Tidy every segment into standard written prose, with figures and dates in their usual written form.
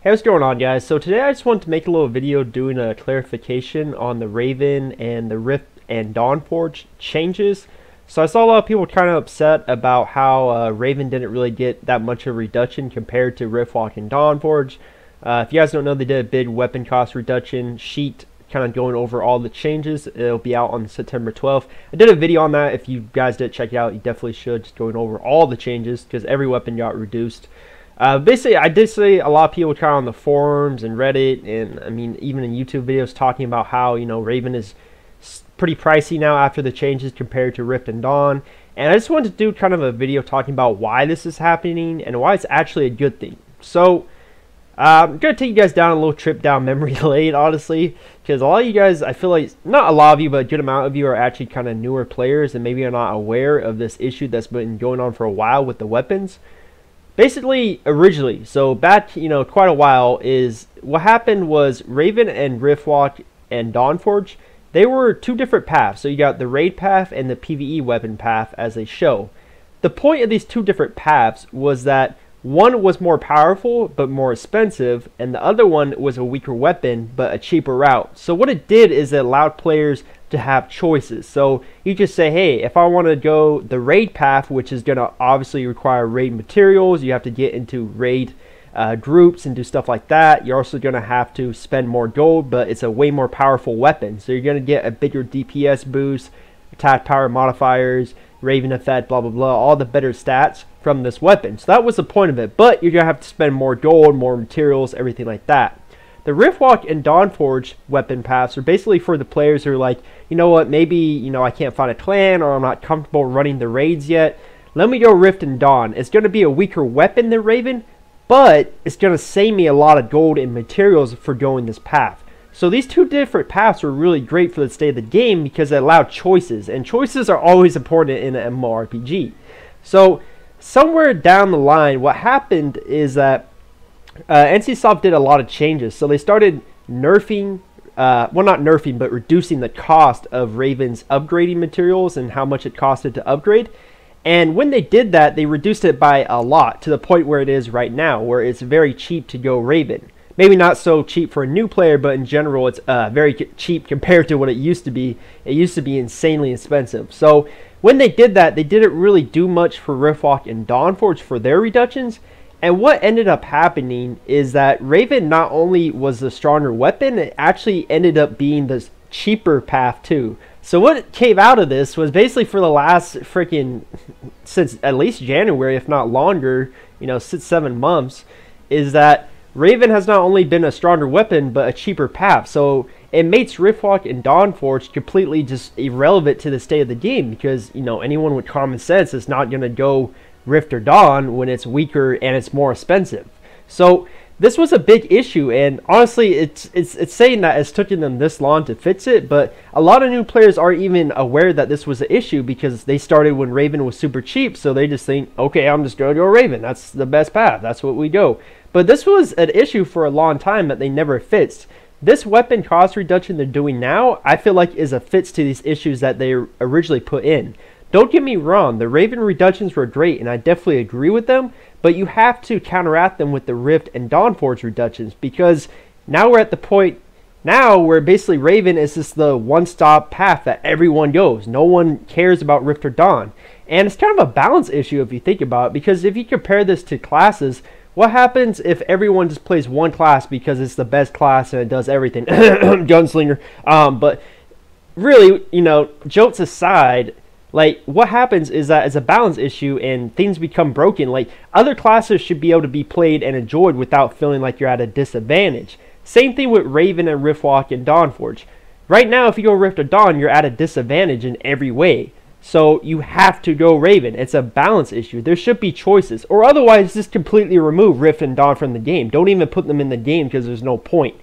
Hey, what's going on, guys? So today I just wanted to make a little video doing a clarification on the Raven and the Rift and Dawnforge changes. So I saw a lot of people kind of upset about how Raven didn't really get that much of a reduction compared to Riftwalk and Dawnforge. If you guys don't know, they did a big weapon cost reduction sheet kind of going over all the changes. It'll be out on September 12th. I did a video on that. If you guys didn't check it out, you definitely should, just going over all the changes because every weapon got reduced. Basically, I did see a lot of people kind of on the forums and Reddit, and I mean even in YouTube videos talking about how, you know, Raven is pretty pricey now after the changes compared to Rift and Dawn. And I just wanted to do kind of a video talking about why this is happening and why it's actually a good thing. So I'm going to take you guys down a little trip down memory lane, honestly, because a lot of you guys, I feel like, not a lot of you, but a good amount of you are actually kind of newer players and maybe are not aware of this issue that's been going on for a while with the weapons. Basically, originally, so back, you know, quite a while, is what happened was Raven and Riftwalk and Dawnforge, they were two different paths. So you got the raid path and the PvE weapon path as they show. The point of these two different paths was that one was more powerful but more expensive, and the other one was a weaker weapon but a cheaper route. So what it did is it allowed players to have choices. So you just say, hey, if I want to go the raid path, which is going to obviously require raid materials, you have to get into raid groups and do stuff like that. You're also going to have to spend more gold, but it's a way more powerful weapon. So you're going to get a bigger DPS boost, attack power modifiers, Raven effect, blah, blah, blah, all the better stats from this weapon. So that was the point of it, but you're going to have to spend more gold, more materials, everything like that. The Riftwalk and Dawnforge weapon paths are basically for the players who are like, you know what, maybe, you know, I can't find a clan or I'm not comfortable running the raids yet. Let me go Rift and Dawn. It's going to be a weaker weapon than Raven, but it's going to save me a lot of gold and materials for going this path. So these two different paths were really great for the state of the game because it allowed choices, and choices are always important in an MMORPG. So somewhere down the line, what happened is that NCSoft did a lot of changes. So they started nerfing, well, not nerfing, but reducing the cost of Raven's upgrading materials and how much it costed to upgrade. And when they did that, they reduced it by a lot to the point where it is right now, where it's very cheap to go Raven. Maybe not so cheap for a new player, but in general, it's very cheap compared to what it used to be. It used to be insanely expensive. So when they did that, they didn't really do much for Riftwalk and Dawnforge for their reductions. And what ended up happening is that Raven not only was the stronger weapon, it actually ended up being the cheaper path too. So what came out of this was basically for the last freaking, since at least January, if not longer, you know, 6-7 months, is that Raven has not only been a stronger weapon, but a cheaper path. So it makes Riftwalk and Dawnforge completely just irrelevant to the state of the game because, you know, anyone with common sense is not going to go Rift or Dawn when it's weaker and it's more expensive. So this was a big issue, and honestly, it's saying that it's taken them this long to fix it, but a lot of new players aren't even aware that this was an issue because they started when Raven was super cheap, so they just think, okay, I'm just going to go Raven. That's the best path. That's what we go. But this was an issue for a long time that they never fixed. This weapon cost reduction they're doing now, I feel like, is a fix to these issues that they originally put in. Don't get me wrong, the Raven reductions were great, and I definitely agree with them, but you have to counteract them with the Rift and Dawnforge reductions, because now we're at the point now where basically Raven is just the one-stop path that everyone goes. No one cares about Rift or Dawn. And it's kind of a balance issue if you think about it, because if you compare this to classes, what happens if everyone just plays one class because it's the best class and it does everything? Gunslinger. But really, you know, jokes aside, like, what happens is that it's a balance issue and things become broken. Like, other classes should be able to be played and enjoyed without feeling like you're at a disadvantage. Same thing with Raven and Riftwalk and Dawnforge. Right now, if you go Rift or Dawn, you're at a disadvantage in every way. So you have to go Raven. It's a balance issue. There should be choices. Or otherwise, just completely remove Rift and Dawn from the game. Don't even put them in the game because there's no point.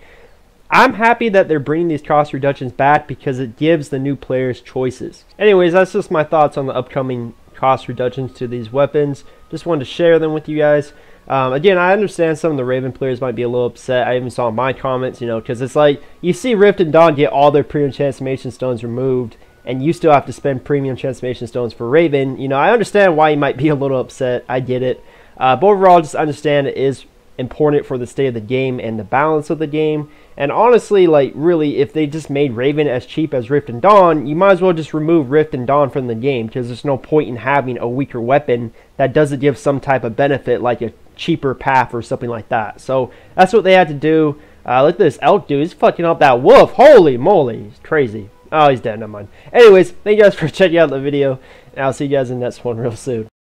I'm happy that they're bringing these cost reductions back because it gives the new players choices. Anyways, that's just my thoughts on the upcoming cost reductions to these weapons. Just wanted to share them with you guys. Again, I understand some of the Raven players might be a little upset. I even saw my comments, you know, because it's like you see Rift and Dawn get all their premium transformation stones removed, and you still have to spend premium transformation stones for Raven. You know, I understand why you might be a little upset. I get it. But overall, just understand it is important for the state of the game and the balance of the game. And honestly, like, really, if they just made Raven as cheap as Rift and Dawn, you might as well just remove Rift and Dawn from the game, because there's no point in having a weaker weapon that doesn't give some type of benefit, like a cheaper path or something like that. So that's what they had to do. Look at this elk dude. He's fucking up that wolf. Holy moly. He's crazy. Oh, he's dead. Never mind. Anyways, thank you guys for checking out the video, and I'll see you guys in the next one real soon.